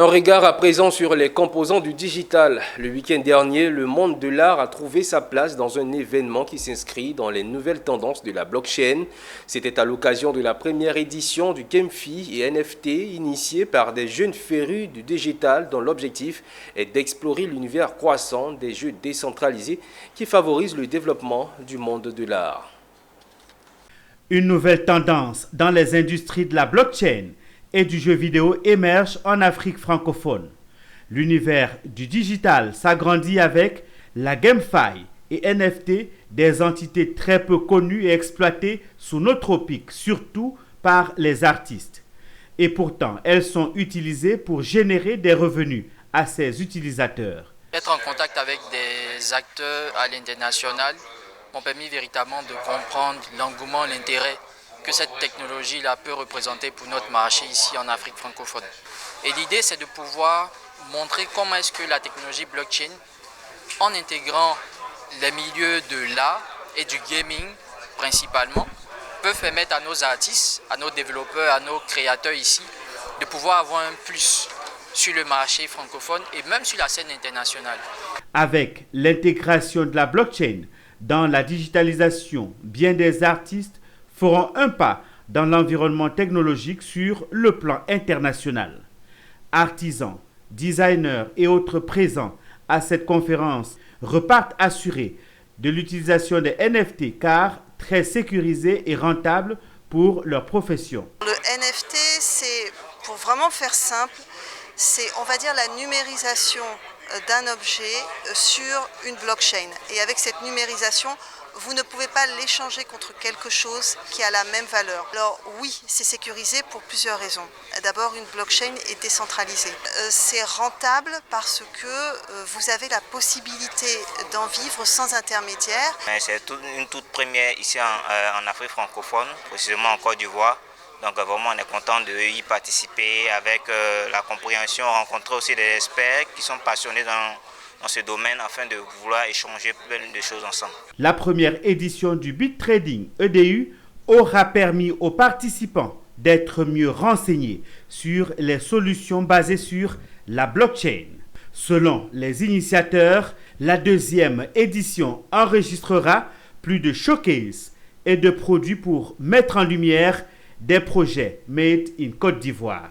Un regard à présent sur les composants du digital. Le week-end dernier, le monde de l'art a trouvé sa place dans un événement qui s'inscrit dans les nouvelles tendances de la blockchain. C'était à l'occasion de la première édition du GameFi et NFT initié par des jeunes férus du digital dont l'objectif est d'explorer l'univers croissant des jeux décentralisés qui favorisent le développement du monde de l'art. Une nouvelle tendance dans les industries de la blockchain et du jeu vidéo émerge en Afrique francophone. L'univers du digital s'agrandit avec la GameFi et NFT, des entités très peu connues et exploitées sous nos tropiques, surtout par les artistes. Et pourtant, elles sont utilisées pour générer des revenus à ses utilisateurs. Être en contact avec des acteurs à l'international m'ont permis véritablement de comprendre l'engouement, l'intérêt que cette technologie-là peut représenter pour notre marché ici en Afrique francophone. Et l'idée, c'est de pouvoir montrer comment est-ce que la technologie blockchain, en intégrant les milieux de l'art et du gaming principalement, peut permettre à nos artistes, à nos développeurs, à nos créateurs ici, de pouvoir avoir un plus sur le marché francophone et même sur la scène internationale. Avec l'intégration de la blockchain dans la digitalisation, bien des artistes feront un pas dans l'environnement technologique sur le plan international. Artisans, designers et autres présents à cette conférence repartent assurés de l'utilisation des NFT car très sécurisés et rentables pour leur profession. Le NFT, c'est, pour vraiment faire simple, c'est, on va dire, la numérisation d'un objet sur une blockchain. Et avec cette numérisation, vous ne pouvez pas l'échanger contre quelque chose qui a la même valeur. Alors oui, c'est sécurisé pour plusieurs raisons. D'abord, une blockchain est décentralisée. C'est rentable parce que vous avez la possibilité d'en vivre sans intermédiaire. C'est une toute première ici en Afrique francophone, précisément en Côte d'Ivoire. Donc vraiment, on est content d'y participer avec la compréhension, rencontrer aussi des experts qui sont passionnés dans ce domaine afin de vouloir échanger plein de choses ensemble. La première édition du BitTrading EDU aura permis aux participants d'être mieux renseignés sur les solutions basées sur la blockchain. Selon les initiateurs, la deuxième édition enregistrera plus de showcases et de produits pour mettre en lumière des projets made in Côte d'Ivoire.